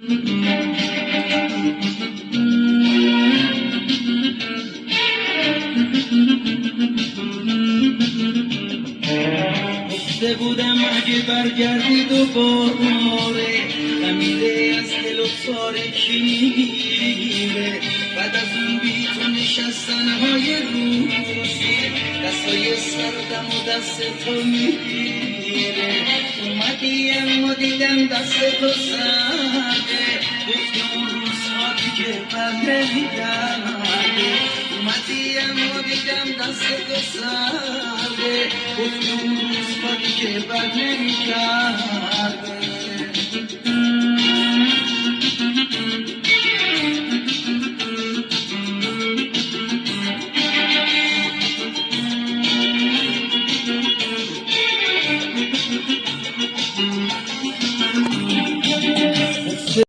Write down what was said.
گفته بودم اگه برگردی دوباره خمیده از دل و ساره کی میره بعد از اون بی تو نشستنهای روزی دستای سردم و دست تو میگیره اومدی اما دیدم دست تو سرده گفتی اون روزها دیگه بر نمیگرده اومدی اما دیدم دست تو سرده گفتی اون روزها دیگه بر نمیگرده